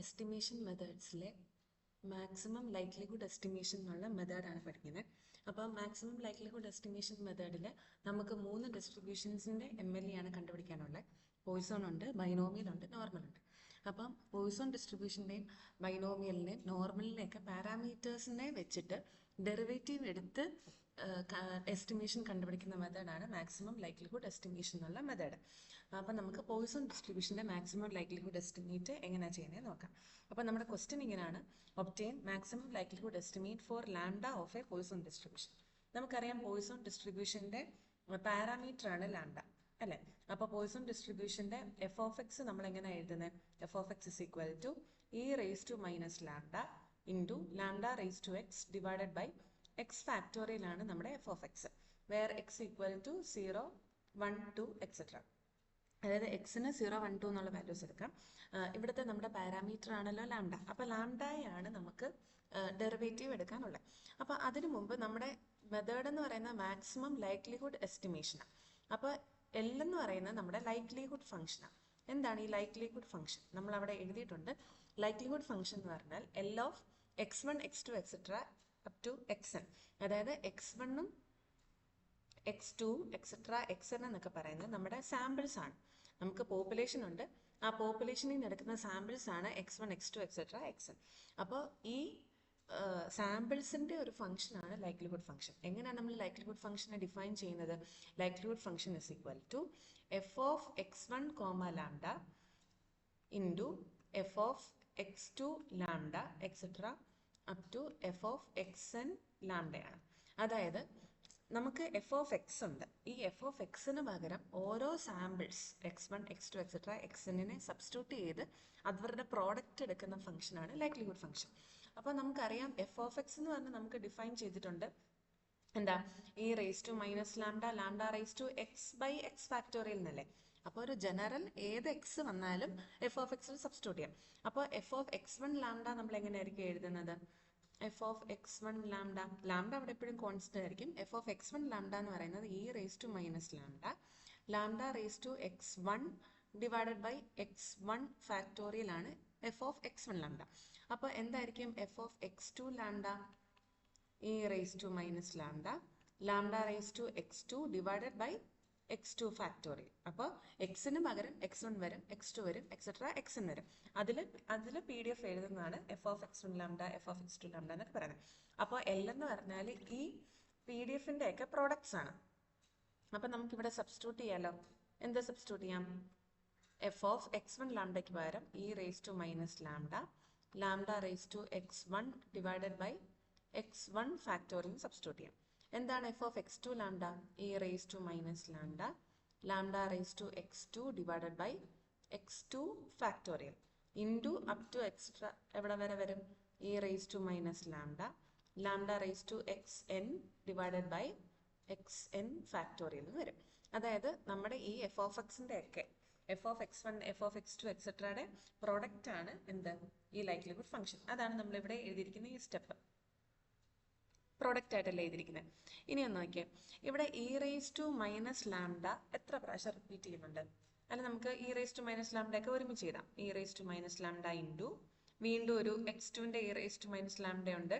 Estimation മെത്തേഡ്സിലെ maximum likelihood estimation എന്നുള്ള മെത്തേഡാണ് പഠിക്കുന്നത്. അപ്പോൾ മാക്സിമം ലൈക്ലിഹുഡ് എസ്റ്റിമേഷൻ മെത്തേഡിൽ നമുക്ക് 3 ഡിസ്ട്രിബ്യൂഷൻസിൻ്റെ MLE ആണ് കണ്ടുപിടിക്കാനുള്ളത്. പോയിസോൺ ഉണ്ട്, ബൈനോമിയൽ ഉണ്ട്, നോർമൽ ഉണ്ട്. അപ്പം പോയിസോൺ ഡിസ്ട്രിബ്യൂഷൻ്റെയും ബൈനോമിയലിൻ്റെയും നോർമലിനെയൊക്കെ പാരാമീറ്റേഴ്സിനെ വെച്ചിട്ട് ഡെറിവേറ്റീവ് എടുത്ത് എസ്റ്റിമേഷൻ കണ്ടുപിടിക്കുന്ന മെത്തേഡാണ് മാക്സിമം ലൈക്ലിഹുഡ് എസ്റ്റിമേഷൻ എന്നുള്ള മെത്തേഡ്. അപ്പം നമുക്ക് പോയിസോൺ ഡിസ്ട്രിബ്യൂഷൻ്റെ മാക്സിമം ലൈക്ലിഹുഡ് എസ്റ്റിമേറ്റ് എങ്ങനെയാണ് ചെയ്യുന്നത് നോക്കാം. അപ്പം നമ്മുടെ ക്വസ്റ്റ്യൻ ഇങ്ങനെയാണ്: obtain maximum likelihood estimate for lambda of a Poisson distribution. നമുക്കറിയാം പോയിസോൺ ഡിസ്ട്രിബ്യൂഷൻ്റെ പാരാമീറ്റർ ആണ് ലാംഡ, അല്ലേ? അപ്പോൾ പോയിസോൺ ഡിസ്ട്രിബ്യൂഷൻ്റെ എഫ് ഓഫ് എക്സ് നമ്മൾ എങ്ങനെ എഴുതുന്നത്? F of x is equal to e raise to minus lambda into lambda raise to x divided by x ഫാക്ടോറിയലാണ് നമ്മുടെ F of X, where X equal to 0, 1, 2 etcetera. അതായത് എക്സിന് 0, 1, 2 എന്നുള്ള values എടുക്കാം. ഇവിടുത്തെ നമ്മുടെ പാരാമീറ്റർ ആണല്ലോ ലാംഡ. അപ്പോൾ ലാംഡയാണ് നമുക്ക് ഡെറിവേറ്റീവ് എടുക്കാനുള്ളത്. അപ്പോൾ അതിനു മുമ്പ് നമ്മുടെ മെത്തേഡ് എന്ന് പറയുന്ന മാക്സിമം ലൈക്ലിഹുഡ് എസ്റ്റിമേഷനാണ്. അപ്പോൾ എൽ എന്ന് പറയുന്നത് നമ്മുടെ ലൈക്ലിഹുഡ് ഫംഗ്ഷനാണ്. എന്താണ് ഈ ലൈക്ലിഹുഡ് ഫംഗ്ഷൻ? നമ്മൾ അവിടെ എഴുതിയിട്ടുണ്ട്. ലൈക്ലിഹുഡ് ഫംഗ്ഷൻ എന്ന് പറഞ്ഞാൽ L of x1, x2 etcetera up to xn. അതായത് x1ഉം x2 എക്സെട്ര xn എന്നൊക്കെ പറയുന്നത് നമ്മുടെ സാമ്പിൾസ് ആണ്. നമുക്ക് പോപ്പുലേഷൻ ഉണ്ട്, ആ പോപ്പുലേഷനിൽ നിന്ന് എടുക്കുന്ന സാമ്പിൾസ് ആണ് x1, x2 എക്സെട്ര xn. അപ്പോൾ ഈ സാമ്പിൾസിൻ്റെ ഒരു ഫംഗ്ഷനാണ് ലൈക്ലിഹുഡ് ഫംഗ്ഷൻ. എങ്ങനെയാണ് നമ്മൾ ലൈക്ലിഹുഡ് ഫംഗ്ഷനെ ഡിഫൈൻ ചെയ്യുന്നത്? Likelihood function is equal to F of x1 comma lambda into F of x2 lambda etcetera up to F of xn ലാംഡയാണ്. അതായത് നമുക്ക് എഫ് ഓഫ് എക്സ് ഉണ്ട്. ഈ എഫ് ഓഫ് എക്സിന് പകരം ഓരോ samples x1, x2 etcetera xnനെ substitute ചെയ്ത് അവരുടെ പ്രോഡക്റ്റ് എടുക്കുന്ന ഫംഗ്ഷനാണ് ലൈക്ലിഹുഡ് ഫംഗ്ഷൻ. അപ്പോൾ നമുക്കറിയാം എഫ് ഓഫ് എക്സ് എന്ന് പറഞ്ഞാൽ നമുക്ക് ഡിഫൈൻ ചെയ്തിട്ടുണ്ട്. എന്താ? E raise to minus lambda lambda raise to X by X factorial എന്നല്ലേ. അപ്പോൾ ഒരു ജനറൽ ഏത് എക്സ് വന്നാലും എഫ് ഓഫ് എക്സിൽ സബ്സ്റ്റിറ്റ്യൂട്ട് ചെയ്യാം. അപ്പോൾ എഫ് ഓഫ് x1 ലാംഡ നമ്മൾ എങ്ങനെയായിരിക്കും എഴുതുന്നത്? F of x1 lambda, lambda അവിടെ എപ്പോഴും കോൺസ്റ്റന്റ് ആയിരിക്കും. എഫ് ഓഫ് x1 ലാംഡ എന്ന് പറയുന്നത് E raise to minus lambda lambda raise to x1 divided by x1 factorial ആണ് എഫ് ഓഫ് x1 ലാംഡ. അപ്പോൾ എന്തായിരിക്കും F of x2 lambda? E raise to minus lambda lambda raise to x2 divided by x2 factorial. അപ്പോൾ എക്സിന് പകരം x1 വരും, x2 വരും, etcetera xn വരും. അതിൽ PDF എഴുതുന്നതാണ് f of x1 lambda f of x2 lambda എന്നൊക്കെ പറയുന്നത്. അപ്പോൾ എൽ എന്ന് പറഞ്ഞാൽ ഈ PDF-ൻ്റെ ഒക്കെ പ്രോഡക്ട്സ് ആണ്. അപ്പം നമുക്കിവിടെ സബ്സ്റ്റിറ്റ്യൂട്ട് ചെയ്യാലോ. എന്താ സബ്സ്റ്റിറ്റ്യൂട്ട് ചെയ്യാം? എഫ് ഓഫ് x1 ലാംഡയ്ക്ക് പകരം E raise to minus lambda lambda raise to x1 divided by x1 factorial substitute ചെയ്യാം. എന്താണ് F of x2 lambda? E raise to minus lambda lambda raise to x2 divided by x2 factorial into up to extra എവിടെ വരെ വരും? E raise to minus lambda lambda raise to xn divided by xn factorial എന്ന് വരും. അതായത് നമ്മുടെ ഈ F of എക്സിൻ്റെ ഒക്കെ F of x1 F of x2 എക്സെട്രയുടെ product ആണ് എന്ത്? ഈ ലൈക്ലിഹുഡ് ഫംഗ്ഷൻ. അതാണ് നമ്മളിവിടെ എഴുതിയിരിക്കുന്ന ഈ സ്റ്റെപ്പ്. പ്രോഡക്റ്റ് ആയിട്ടല്ലേ എഴുതിയിരിക്കുന്നത്. ഇനി ഒന്ന് നോക്കിയേ, ഇവിടെ e raise to minus lambda എത്ര പ്രാവശ്യം റിപ്പീറ്റ് ചെയ്യുന്നുണ്ട്? അല്ല, നമുക്ക് e raise to minus lambda ഒക്കെ ഒരുമിച്ച് എഴുതാം. E raise to minus lambda into വീണ്ടും ഒരു x2ൻ്റെ e raise to minus lambda ഉണ്ട്,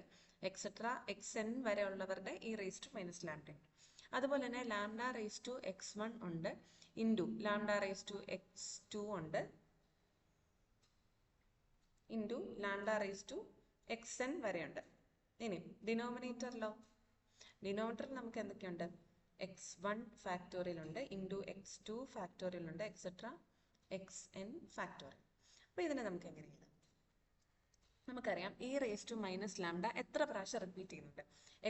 എക്സെട്ര xn വരെ ഉള്ളവരുടെ e raise to minus lambda ഉണ്ട്. അതുപോലെ തന്നെ ലാംഡ റേസ് ടു x1 ഉണ്ട്, into lambda raise to x2 ഉണ്ട്, into lambda raise to xn വരെ ഉണ്ട്. ഇനി ഡിനോമിനേറ്ററിലോ? ഡിനോമിനേറ്ററിൽ നമുക്ക് എന്തൊക്കെയുണ്ട്? x1 ഫാക്ടോറിയൽ ഉണ്ട്, ഇൻറ്റു x2 ഫാക്ടോറിയൽ ഉണ്ട്, എക്സെട്ര xn ഫാക്ടോറിയൽ. അപ്പോൾ ഇതിനെ നമുക്ക് എങ്ങനെ എഴുതാം? നമുക്കറിയാം E raise to minus lambda എത്ര പ്രാവശ്യം റിപ്പീറ്റ് ചെയ്യുന്നുണ്ട്?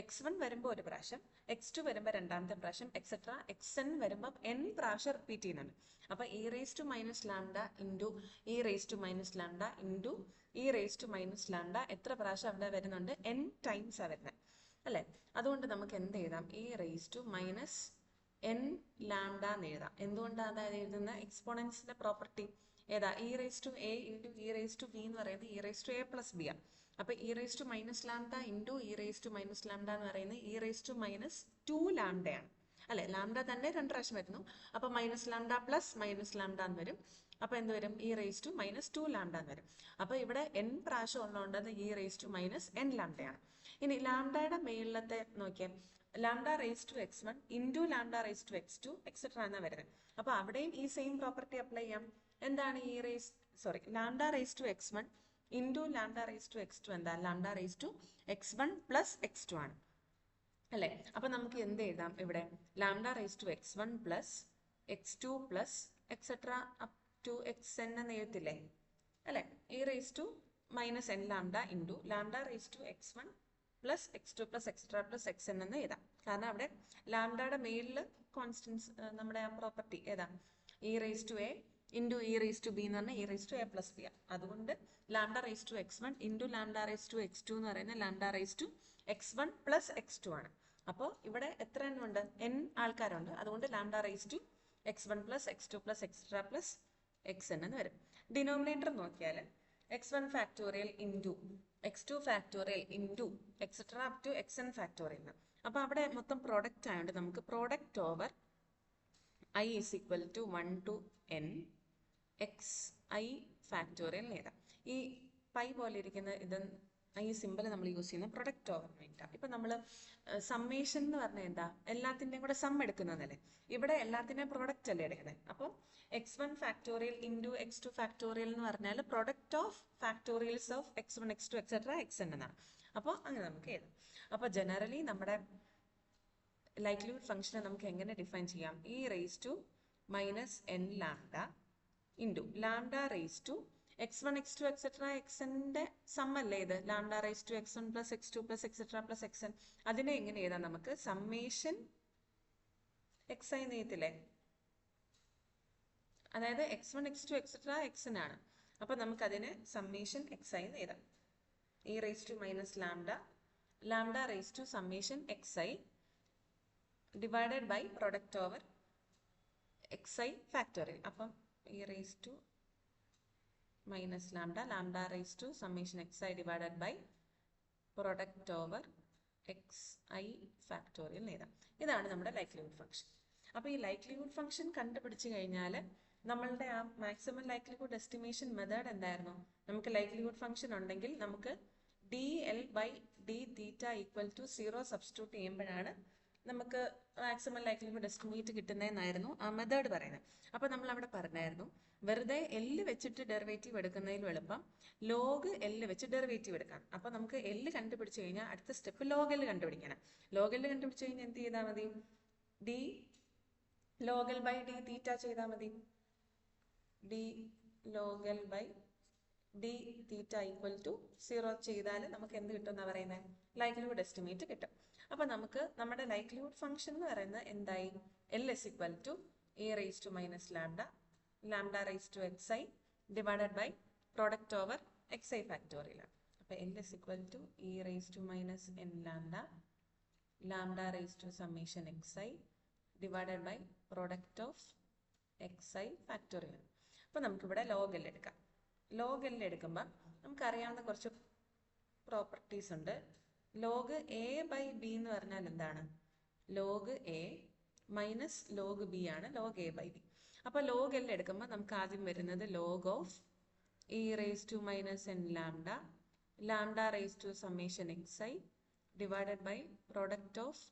x1 വരുമ്പോൾ ഒരു പ്രാവശ്യം, x2 വരുമ്പോൾ രണ്ടാമത്തെ പ്രാവശ്യം, എക്സെട്ര xn വരുമ്പോൾ n പ്രാവശ്യം റിപ്പീറ്റ് ചെയ്യുന്നുണ്ട്. അപ്പോൾ E raise to minus lambda into E raise to minus lambda into E raise to minus lambda എത്ര പ്രാവശ്യം അവിടെ വരുന്നുണ്ട്? n ടൈംസാണ് വരുന്നത്, അല്ലേ? അതുകൊണ്ട് നമുക്ക് എന്ത് എഴുതാം? E raise to minus n lambda എന്ന് എഴുതാം. എന്തുകൊണ്ടാണ് അതായത് എഴുതുന്നത്? എക്സ്പോണൻസിൻ്റെ പ്രോപ്പർട്ടി ഏതാ? E raise to A into E raise to B എന്ന് പറയുന്നത് E raise to A plus B ആണ്. അപ്പോൾ E raise to minus lambda into E raise to minus lambda എന്ന് പറയുന്നത് ഇ റേസ് ടു മൈനസ് 2 ലാംഡയാണ്. അല്ലെ, lambda തന്നെ 2 പ്രാവശ്യം വരുന്നു. അപ്പോൾ minus lambda plus minus lambda എന്ന് വരും. അപ്പോൾ എന്ത് വരും? E raise to minus 2 lambda എന്ന് വരും. അപ്പോൾ ഇവിടെ n പ്രാവശ്യം ഉള്ളതുകൊണ്ട് അത് E raise to minus n ലാംഡയാണ്. ഇനി ലാംഡയുടെ മേളിലത്തെ നോക്കിയാൽ lambda raise to x1 into lambda raise to x2 etcetera എന്നാണ് വരുന്നത്. അപ്പോൾ അവിടെയും ഈ സെയിം പ്രോപ്പർട്ടി അപ്ലൈ ചെയ്യാം. എന്താണ് lambda raise to x1 into lambda raise to x2 എന്താ? Lambda raise to x1 plus x2 ആണ് അല്ലേ? അപ്പൊ നമുക്ക് എന്ത് എഴുതാം ഇവിടെ? Lambda raise to x1 plus x2 plus etcetera up to xn എന്ന് എഴുതില്ലേ അല്ലെ? E raise to minus n lambda into lambda raise to x1 plus x2 plus etcetera plus xn എന്ന് എഴുതാം. കാരണം അവിടെ ലാംഡയുടെ മേളിൽ കോൺസ്റ്റൻസ് നമ്മുടെ ആ പ്രോപ്പർട്ടി ഏതാ? E raise to A into E raise to B എന്ന് പറഞ്ഞാൽ E raise to A plus B ആണ്. അതുകൊണ്ട് lambda raise to x1 into lambda raise to x2 എന്ന് പറയുന്നത് lambda raise to x1 plus x2 ആണ്. അപ്പോൾ ഇവിടെ എത്ര എണ്ണം ഉണ്ട്? n ആൾക്കാരുണ്ട്. അതുകൊണ്ട് lambda raise to x1 plus x2 plus etcetera plus xn എന്ന് വരും. ഡിനോമിനേറ്റർ നോക്കിയാൽ x1 factorial into x2 factorial into etcetera up to xn factorial. അപ്പോൾ അവിടെ മൊത്തം പ്രോഡക്റ്റ് ആയതുകൊണ്ട് നമുക്ക് product over i is equal to 1 to n xi factorial എഴുതാം. ഈ പൈ പോലെ ഇരിക്കുന്ന ഇത് ഈ സിമ്പിൾ നമ്മൾ യൂസ് ചെയ്യുന്ന പ്രൊഡക്റ്റ് ഓവർ വേണ്ടിയിട്ടാണ്. ഇപ്പം നമ്മൾ സമ്മേഷൻ എന്ന് പറഞ്ഞാൽ എന്താ? എല്ലാത്തിൻ്റെയും കൂടെ സം എടുക്കുന്നതല്ലേ. ഇവിടെ എല്ലാത്തിൻ്റെയും പ്രൊഡക്റ്റ് അല്ലേ എടുക്കുന്നത്. അപ്പം x1 factorial into x2 factorial എന്ന് പറഞ്ഞാൽ product of factorials of x1 x2 etcetera xn എന്നാണ്. അപ്പോൾ അങ്ങനെ നമുക്ക് എഴുതാം. അപ്പോൾ ജനറലി നമ്മുടെ ലൈക്ലിഹുഡ് ഫംഗ്ഷനെ നമുക്ക് എങ്ങനെ ഡിഫൈൻ ചെയ്യാം? E raise to minus n lambda into lambda raise to x1 x2 etcetera xnന്റെ സം അല്ലേ ഇത്? Lambda raise to x1 plus x2 plus etcetera plus xn. അതിനെ എങ്ങനെ എഴുതാം? നമുക്ക് സമ്മേഷൻ xi എന്ന് എഴുതില്ലേ? അതായത് x1 x2 എക്സെട്ര xn ആണ്. അപ്പൊ നമുക്ക് അതിനെ സമ്മേഷൻ xi എന്ന് എഴുതാം. E raise to minus lambda lambda raise to summation xi divided by product over xi factorial. അപ്പം e raise to minus lambda lambda raise to summation xi divided by product over xi factorial എഴുതാം. ഇതാണ് നമ്മുടെ likelihood function. അപ്പോൾ ഈ likelihood function കണ്ടുപിടിച്ച് കഴിഞ്ഞാൽ നമ്മളുടെ ആ മാക്സിമം ലൈക്ലിഹുഡ് എസ്റ്റിമേഷൻ മെത്തേഡ് എന്തായിരുന്നു? നമുക്ക് ലൈക്ലിഹുഡ് ഫംഗ്ഷൻ ഉണ്ടെങ്കിൽ നമുക്ക് dl by d theta equal to 0 substitute ചെയ്യുമ്പോഴാണ് നമുക്ക് മാക്സിമം ലൈക്ലിഹുഡ് എസ്റ്റിമേറ്റ് കിട്ടുന്നതെന്നായിരുന്നു ആ മെത്തേഡ് പറയുന്നത്. അപ്പോൾ നമ്മൾ അവിടെ പറഞ്ഞായിരുന്നു വെറുതെ L വെച്ചിട്ട് ഡെറിവേറ്റീവ് എടുക്കുന്നതിലും എളുപ്പം ലോഗ് L വെച്ച് ഡെറിവേറ്റീവ് എടുക്കാം. അപ്പോൾ നമുക്ക് L കണ്ടുപിടിച്ച് കഴിഞ്ഞാൽ അടുത്ത സ്റ്റെപ്പ് ലോഗ് L കണ്ടുപിടിക്കണം. ലോഗ് L കണ്ടുപിടിച്ച് കഴിഞ്ഞാൽ എന്ത് ചെയ്താൽ മതി? d log L by d theta ചെയ്താൽ മതി. d log L by d theta equal to 0 ചെയ്താൽ നമുക്ക് എന്ത് കിട്ടും എന്നാ പറയുന്നത്? ലൈക്ലിഹുഡ് എസ്റ്റിമേറ്റ് കിട്ടും. അപ്പൊ നമുക്ക് നമ്മുടെ ലൈക്ലിഹുഡ് ഫംഗ്ഷൻ എന്ന് പറയുന്നത് എന്തായി? L is equal to a raised to minus lambda lambda raised to xi divided by product over xi factorial. അപ്പൊ L is equal to e raised to minus n lambda lambda raised to summation xi divided by product of xi factorial. അപ്പോൾ നമുക്കിവിടെ log L എടുക്കാം. Log L എടുക്കുമ്പോൾ നമുക്കറിയാവുന്ന കുറച്ച് properties ഉണ്ട്. Log A by B എന്ന് പറഞ്ഞാൽ എന്താണ്? Log A minus log B ആണ് ലോഗ് എ ബൈ ബി. അപ്പോൾ ലോഗ് എൽ എടുക്കുമ്പോൾ നമുക്ക് ആദ്യം വരുന്നത് log of E raise to minus N lambda lambda raise to summation xi divided by product of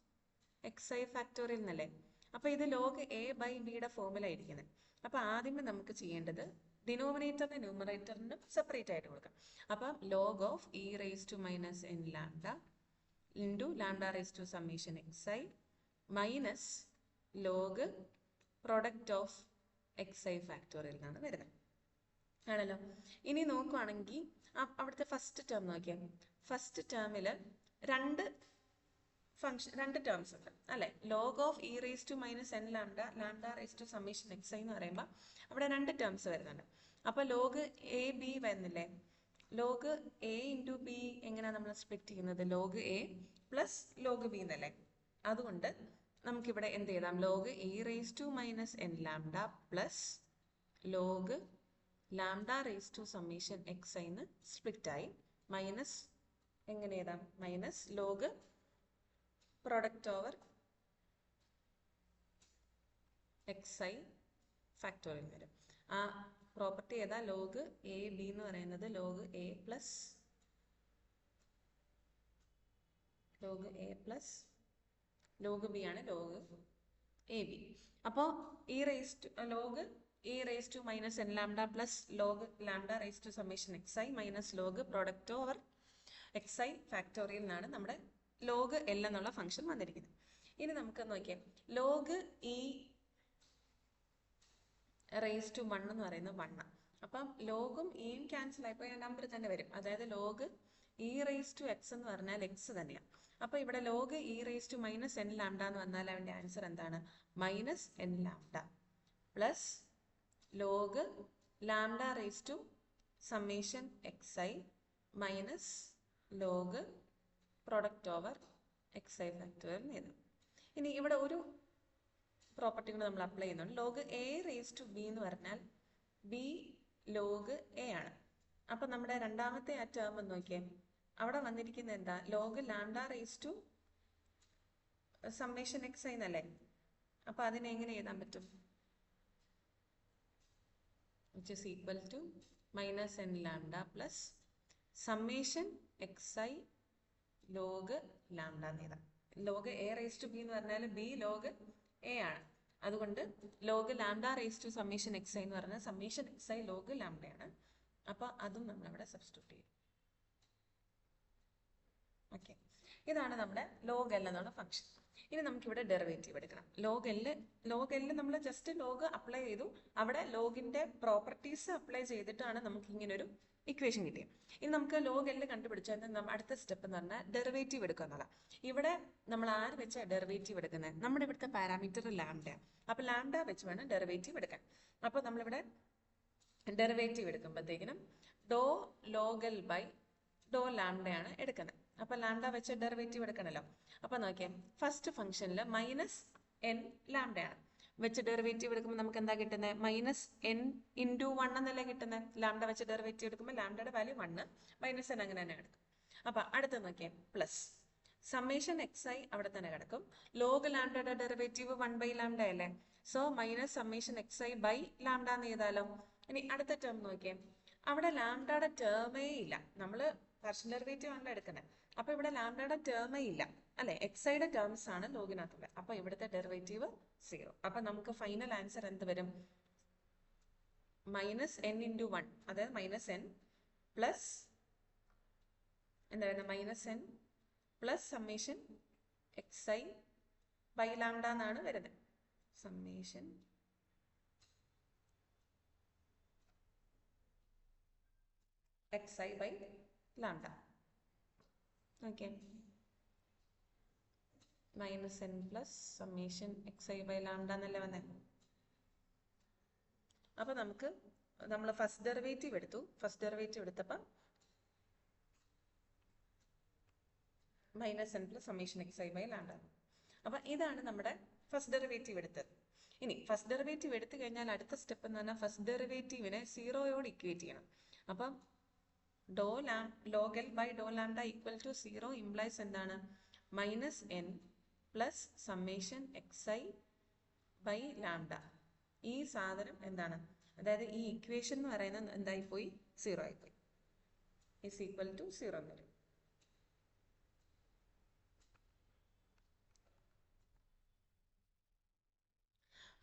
xi factorial എന്നല്ലേ. അപ്പോൾ ഇത് ലോഗ് എ ബൈ ബിയുടെ ഫോർമുല ആയിരിക്കുന്നത്. അപ്പോൾ ആദ്യമേ നമുക്ക് ചെയ്യേണ്ടത് ഡിനോമിനേറ്ററിന് ന്യൂമറേറ്ററിനും സെപ്പറേറ്റ് ആയിട്ട് കൊടുക്കാം. അപ്പം log of E raise to minus N lambda into lambda raise to summation xi minus log product of xi factorial എന്നാണ് വരുന്നത് ആണല്ലോ. ഇനി നോക്കുവാണെങ്കിൽ അവിടുത്തെ ഫസ്റ്റ് ടേം നോക്കിയാൽ ഫസ്റ്റ് ടേമിൽ രണ്ട് ടേംസ് ഉണ്ട് അല്ലെ. Log of E raise to minus N lambda lambda raise to summation xi എന്ന് പറയുമ്പോൾ അവിടെ രണ്ട് ടേംസ് വരുന്നുണ്ട്. അപ്പൊ ലോഗ് എ ബി വരുന്നില്ലേ? ലോഗ് എ ഇൻറ്റു ബി എങ്ങനെയാണ് നമ്മൾ സ്പ്ലിറ്റ് ചെയ്യുന്നത്? Log A plus log b എന്നല്ലേ. അതുകൊണ്ട് നമുക്കിവിടെ എന്ത് ചെയ്താം? Log E raise to minus N lambda plus log lambda raise to summation xi എന്ന് സ്പ്ലിറ്റ് ആയി മൈനസ് എങ്ങനെ എഴുതാം? Minus log product over xi factorial വരും. ആ പ്രോപ്പർട്ടി ഏതാ? ലോഗ് എ ബി എന്ന് പറയുന്നത് log A plus log B ആണ്, ലോഗ് എ ബി. അപ്പോൾ log E raise to minus N lambda plus log lambda raise to summation xi minus log product over xi factorial എന്നാണ് നമ്മുടെ log L എന്നുള്ള function വന്നിരിക്കുന്നത്. ഇനി നമുക്ക് നോക്കിയാൽ log E raise to 1 എന്ന് പറയുന്നത് 1. അപ്പം ലോഗും ഇയും ക്യാൻസൽ ആയിപ്പോൾ നമ്പർ തന്നെ വരും. അതായത് log E raise to X എന്ന് പറഞ്ഞാൽ എക്സ് തന്നെയാണ്. അപ്പോൾ ഇവിടെ log E raise to minus N lambda എന്ന് പറഞ്ഞാൽ അവൻ്റെ ആൻസർ എന്താണ്? Minus N lambda plus log lambda raise to summation xi minus log product over xi factorial എഴുതാം. ഇനി ഇവിടെ ഒരു പ്രോപ്പർട്ടി കൂടെ നമ്മൾ അപ്ലൈ ചെയ്യുന്നുണ്ട്. Log A raise to B എന്ന് പറഞ്ഞാൽ ബി ലോഗ് എ ആണ്. അപ്പം നമ്മുടെ രണ്ടാമത്തെ ആ ടേം എന്ന് നോക്കിയേ, അവിടെ വന്നിരിക്കുന്നത് എന്താ? Log lambda raise to summation xi എന്നല്ലേ? അപ്പം അതിനെ എങ്ങനെ എഴുതാൻ പറ്റും? which is equal to minus n lambda plus summation xi log lambda എന്ന് എഴുതാം. Log A raise to B എന്ന് പറഞ്ഞാൽ ബി ലോഗ് എ ആണ്. അതുകൊണ്ട് log lambda raise to summation xi എന്ന് പറഞ്ഞാൽ സമ്മേഷൻ xi ലോഗ് ലാംഡയാണ്. അപ്പോൾ അതും നമ്മളവിടെ സബ്സ്റ്റിറ്റ്യൂട്ട് ചെയ്യും. ഓക്കെ, ഇതാണ് നമ്മുടെ ലോഗ് എൽ എന്നുള്ള ഫംഗ്ഷൻ. ഇനി നമുക്കിവിടെ ഡെറിവേറ്റീവ് എടുക്കണം. ലോഗ് എൽ നമ്മൾ ജസ്റ്റ് ലോഗ് അപ്ലൈ ചെയ്തു. അവിടെ ലോഗിന്റെ പ്രോപ്പർട്ടീസ് അപ്ലൈ ചെയ്തിട്ടാണ് നമുക്ക് ഇങ്ങനൊരു ഇക്വേഷൻ കിട്ടിയത്. ഇനി നമുക്ക് ലോഗ് എൽ കണ്ടുപിടിച്ചാൽ അടുത്ത സ്റ്റെപ്പ് എന്ന് പറഞ്ഞാൽ ഡെറിവേറ്റീവ് എടുക്കുക എന്നുള്ളതാണ്. ഇവിടെ നമ്മൾ ആര് വെച്ചാൽ ഡെറിവേറ്റീവ് എടുക്കുന്നത്? നമ്മുടെ ഇവിടുത്തെ പാരാമീറ്റർ ലാംഡയാണ്. അപ്പോൾ ലാംഡ വെച്ച് വേണം ഡെറിവേറ്റീവ് എടുക്കാൻ. അപ്പോൾ നമ്മളിവിടെ ഡെറിവേറ്റീവ് എടുക്കുമ്പോഴത്തേക്കിനും doe log L by doe ലാംഡയാണ് എടുക്കുന്നത്. അപ്പോൾ ലാംഡ വെച്ച് ഡെറിവേറ്റീവ് എടുക്കണമല്ലോ. അപ്പോൾ നോക്കിയാൽ ഫസ്റ്റ് ഫംഗ്ഷനിൽ മൈനസ് എൻ ലാംഡയാണ് വെച്ച് ഡെറിവേറ്റീവ് എടുക്കുമ്പോൾ നമുക്ക് എന്താ കിട്ടുന്നത്? മൈനസ് എൻ ഇൻറ്റു 1 എന്നല്ലേ കിട്ടുന്നത്? ലാംഡ വെച്ച് ഡെറിവേറ്റീവ് എടുക്കുമ്പോൾ ലാംഡയുടെ വാല്യൂ 1 മൈനസ് എൻ അങ്ങനെ തന്നെ എടുക്കും. അപ്പോൾ അടുത്ത് നോക്കിയാൽ പ്ലസ് സമ്മേഷൻ xi അവിടെ തന്നെ കിടക്കും. ലോഗ് ലാംഡയുടെ ഡെറിവേറ്റീവ് 1 ബൈ ലാംഡ അല്ലേ? So minus summation xi by lambda എന്ന് ചെയ്താലോ. ഇനി അടുത്ത ടേം നോക്കിയാൽ അവിടെ ലാംഡയുടെ ടേമേ ഇല്ല. നമ്മൾ പാർഷ്യൽ ഡെറിവേറ്റീവ് ആണല്ലോ എടുക്കുന്നത്. അപ്പോൾ ഇവിടെ ലാംഡയുടെ ടേമേ ഇല്ല അല്ലെ? എക്സൈയുടെ ടേംസ് ആണ് ലോഗിനകത്തുള്ളത്. അപ്പോൾ ഇവിടുത്തെ ഡെറിവേറ്റീവ് 0. അപ്പം നമുക്ക് ഫൈനൽ ആൻസർ എന്ത് വരും? മൈനസ് എൻ ഇൻറ്റു 1, അതായത് മൈനസ് എൻ പ്ലസ് എന്താ പറയുന്നത്? Minus N plus summation xi by lambda എന്നാണ് വരുന്നത്. Summation xi by lambda. Okay, minus N plus summation xi by lambda എന്നല്ലേ വന്നേ. അപ്പോൾ നമ്മൾ ഫസ്റ്റ് ഡെറിവേറ്റീവ് എടുത്തു. ഫസ്റ്റ് ഡെറിവേറ്റീവ് എടുത്തപ്പോൾ minus N plus summation xi by lambda. അപ്പം ഇതാണ് നമ്മുടെ ഫസ്റ്റ് ഡെറിവേറ്റീവ് എടുത്തത്. ഇനി ഫസ്റ്റ് ഡെറിവേറ്റീവ് എടുത്തു കഴിഞ്ഞാൽ അടുത്ത സ്റ്റെപ്പ് എന്ന് പറഞ്ഞാൽ ഫസ്റ്റ് ഡെറിവേറ്റീവിനെ 0യോട് ഇക്വേറ്റ് ചെയ്യണം. അപ്പം doe log L by doe lambda equal to 0 implies എന്താണ്? Minus N plus summation xi by lambda. ഈ സാധനം എന്താണ്? അതായത് ഈ ഇക്വേഷൻ എന്ന് പറയുന്നത് എന്തായിപ്പോയി? 0 ആയിപ്പോയി. ഇസ് ഈക്വൽ ടു 0 എന്ന് വരും.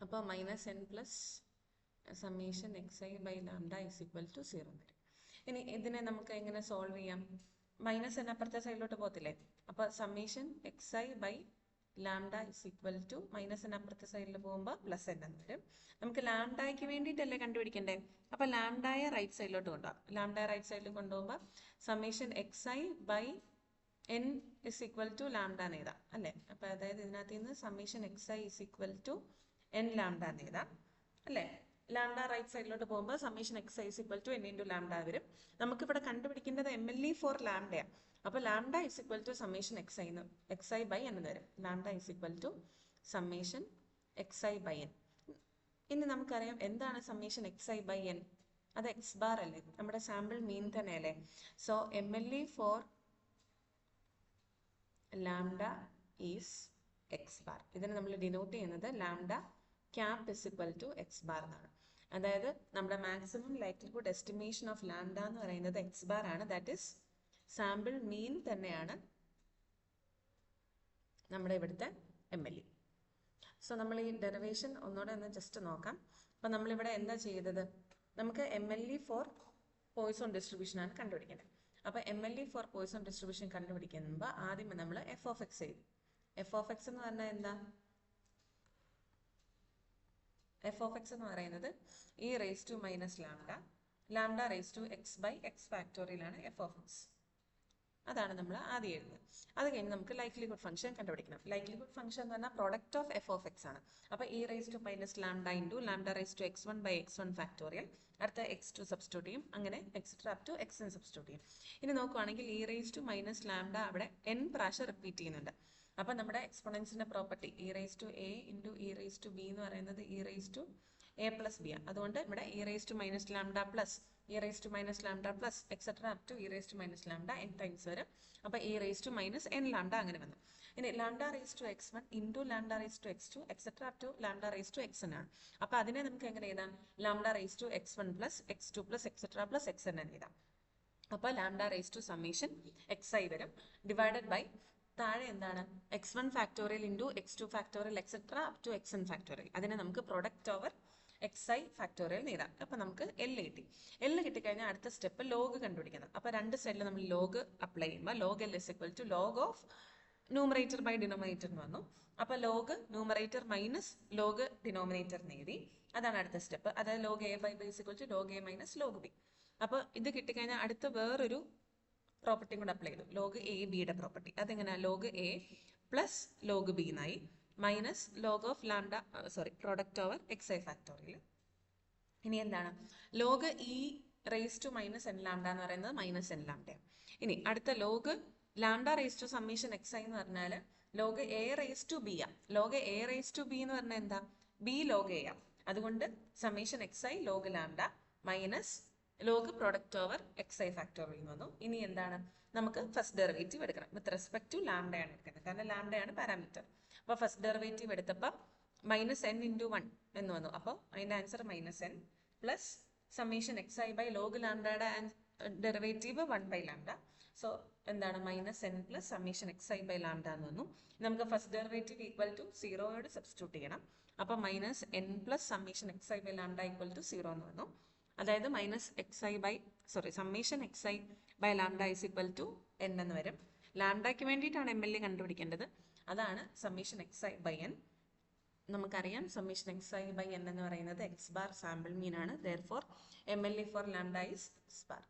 അപ്പോൾ minus N plus summation xi by lambda is equal to 0 എന്ന് വരും. ഇനി ഇതിനെ നമുക്ക് എങ്ങനെ സോൾവ് ചെയ്യാം? മൈനസ് എൻ അപ്പുറത്തെ സൈഡിലോട്ട് പോകത്തില്ലേ? അപ്പോൾ summation xi by lambda is equal to minus N അപ്പുറത്തെ സൈഡിൽ പോകുമ്പോൾ പ്ലസ് എൻ എന്ന് വരും. നമുക്ക് ലാംഡയ്ക്ക് വേണ്ടിയിട്ടല്ലേ കണ്ടുപിടിക്കണ്ടേ? അപ്പോൾ ലാംഡയെ റൈറ്റ് സൈഡിലോട്ട് കൊണ്ടുപോകാം. ലാംഡയെ റൈറ്റ് സൈഡിൽ കൊണ്ടുപോകുമ്പോൾ summation xi by N is equal to lambda എന്ന് എഴുതാം അല്ലേ? അപ്പോൾ അതായത് ഇതിനകത്ത് നിന്ന് summation xi is equal to N lambda എന്ന് എഴുതാം അല്ലേ? ലാംഡ റൈറ്റ് സൈഡിലോട്ട് പോകുമ്പോൾ summation xi is equal to N into lambda വരും. നമുക്കിവിടെ കണ്ടുപിടിക്കേണ്ടത് MLE ഫോർ ലാംഡയാണ്. അപ്പോൾ lambda is equal to summation xi by N എന്ന് വരും. Lambda is equal to summation xi by N. ഇനി നമുക്കറിയാം എന്താണ് സമ്മേഷൻ xi ബൈ എൻ? അത് എക്സ് ബാർ അല്ലേ? നമ്മുടെ സാമ്പിൾ മീൻ തന്നെ അല്ലേ? So MLE for lambda is X bar. ഇതിനെ നമ്മൾ ഡിനോട്ട് ചെയ്യുന്നത് lambda cap is equal to X bar എന്നാണ്. അതായത് നമ്മുടെ maximum likelihood estimation of lambda എന്ന് പറയുന്നത് എക്സ് ബാർ ആണ്. ദാറ്റ് ഇസ് സാമ്പിൾ മീൻ തന്നെയാണ് നമ്മുടെ ഇവിടുത്തെ MLE. സോ നമ്മൾ ഈ ഡെറിവേഷൻ ഒന്നുകൂടെ ഒന്ന് ജസ്റ്റ് നോക്കാം. അപ്പം നമ്മളിവിടെ എന്താ ചെയ്തത്? നമുക്ക് MLE ഫോർ പോയിസോൺ ഡിസ്ട്രിബ്യൂഷൻ ആണ് കണ്ടുപിടിക്കേണ്ടത്. അപ്പോൾ MLE ഫോർ പോയിസോൺ ഡിസ്ട്രിബ്യൂഷൻ കണ്ടുപിടിക്കുമ്പോൾ ആദ്യം നമ്മൾ എഫ് ഓഫ് എക്സ് ചെയ്തു. എഫ് ഓഫ് എക്സ് എന്ന് പറഞ്ഞാൽ എന്താ? എഫ് ഓഫ് എക്സ് എന്ന് പറയുന്നത് E raise to minus lambda, lambda raise to X by x ഫാക്ടോറിയലാണ് എഫ് ഓഫ് എക്സ്. അതാണ് നമ്മൾ ആദ്യം എഴുതുന്നത്. അത് കഴിഞ്ഞ് നമുക്ക് ലൈക്ലിഹുഡ് ഫംഗ്ഷൻ കണ്ടുപിടിക്കണം. ലൈക്ലിഹുഡ് ഫംഗ്ഷൻ എന്ന് പറഞ്ഞാൽ product of f of x ആണ്. അപ്പോൾ E raise to minus lambda into lambda raise to X one by x one factorial, അടുത്ത എക്സ് ടു സബ്സ്റ്റിറ്റ്യൂട്ട് ചെയ്യും, അങ്ങനെ etcetera up to X n substitute ചെയ്യും. ഇനി നോക്കുവാണെങ്കിൽ e raise to minus lambda അവിടെ n പ്രാവശ്യം റിപ്പീറ്റ് ചെയ്യുന്നുണ്ട്. അപ്പം നമ്മുടെ എക്സ്പോണൻസിന്റെ property e raise to A into E raise to B എന്ന് പറയുന്നത് E raise to A plus B ആണ്. അതുകൊണ്ട് ഇവിടെ e raise to minus lambda plus e raise to minus lambda plus etcetera up to e raise to minus lambda n times വരും. അപ്പോൾ E raise to minus n lambda അങ്ങനെ വന്നു. ഇനി lambda raise to X one into lambda raise to X two etcetera up to lambda raise to X N ആണ്. അപ്പോൾ അതിനെ നമുക്ക് എങ്ങനെ എഴുതാം? Lambda raise to X one plus X two plus etcetera plus X N എന്ന് എഴുതാം. അപ്പോൾ lambda raise to summation X I വരും, ഡിവൈഡഡ് ബൈ താഴെ എന്താണ്? X one factorial into x two factorial etcetera up to X n factorial. അതിനെ നമുക്ക് product over x i factorial എഴുതാം. അപ്പം നമുക്ക് L കിട്ടി. L കിട്ടിക്കഴിഞ്ഞാൽ അടുത്ത സ്റ്റെപ്പ് ലോഗ് കണ്ടുപിടിക്കണം. അപ്പോൾ രണ്ട് സൈഡിൽ നമ്മൾ ലോഗ് അപ്ലൈ ചെയ്യുമ്പോൾ log L is equal to log of numerator by denominator എന്ന് വന്നു. അപ്പോൾ log numerator minus log denominator എഴുതി. അതാണ് അടുത്ത സ്റ്റെപ്പ്. അതായത് log A by b is equal to log A minus log b. അപ്പോൾ ഇത് കിട്ടിക്കഴിഞ്ഞാൽ അടുത്ത വേറൊരു പ്രോപ്പർട്ടിയും കൂടെ അപ്ലൈ ചെയ്തു, ലോഗ് എ ബിയുടെ പ്രോപ്പർട്ടി. അതെങ്ങനെയാണ്? Log A plus log b എന്നായി, minus log of lambda product over x i factorial. ഇനി എന്താണ്? Log E raise to minus N lambda എന്ന് പറയുന്നത് മൈനസ് എൻ ലാംഡയാണ്. ഇനി അടുത്ത log lambda raise to summation X i എന്ന് പറഞ്ഞാൽ log A raise to b ആ. Log A raise to B എന്ന് പറഞ്ഞാൽ എന്താ? ബി ലോഗ് എ ആ. അതുകൊണ്ട് summation X i log lambda minus log product over x i factorial വന്നു. ഇനി എന്താണ്? നമുക്ക് ഫസ്റ്റ് ഡെറിവേറ്റീവ് എടുക്കണം. വിത്ത് റെസ്പെക്ട് ടു ലാംഡയാണ് എടുക്കുന്നത്, കാരണം ലാംഡയാണ് പാരാമീറ്റർ. അപ്പോൾ ഫസ്റ്റ് ഡെറിവേറ്റീവ് എടുത്തപ്പോൾ മൈനസ് എൻ ഇൻറ്റു വൺ എന്ന് വന്നു. അപ്പോൾ അതിൻ്റെ answer minus N plus summation X i by log ലാംഡയുടെ derivative one by lambda. So എന്താണ്? Minus N plus summation X i by lambda എന്ന് വന്നു. നമുക്ക് ഫസ്റ്റ് ഡെറിവേറ്റീവ് ഈക്വൽ ടു സീറോയോട് സബ്സ്റ്റിറ്റ്യൂട്ട് ചെയ്യണം. അപ്പോൾ minus N plus summation X i by lambda equal to zero എന്ന് വന്നു. അതായത് minus x i by summation X i by lambda is equal to n എന്ന് വരും. ലാംഡയ്ക്ക് വേണ്ടിയിട്ടാണ് MLE കണ്ടുപിടിക്കേണ്ടത്. അതാണ് summation X i by n. നമുക്കറിയാം summation X i by N എന്ന് പറയുന്നത് എക്സ് ബാർ സാമ്പിൾ മീൻ ആണ്. Therefore MLE for lambda is X bar.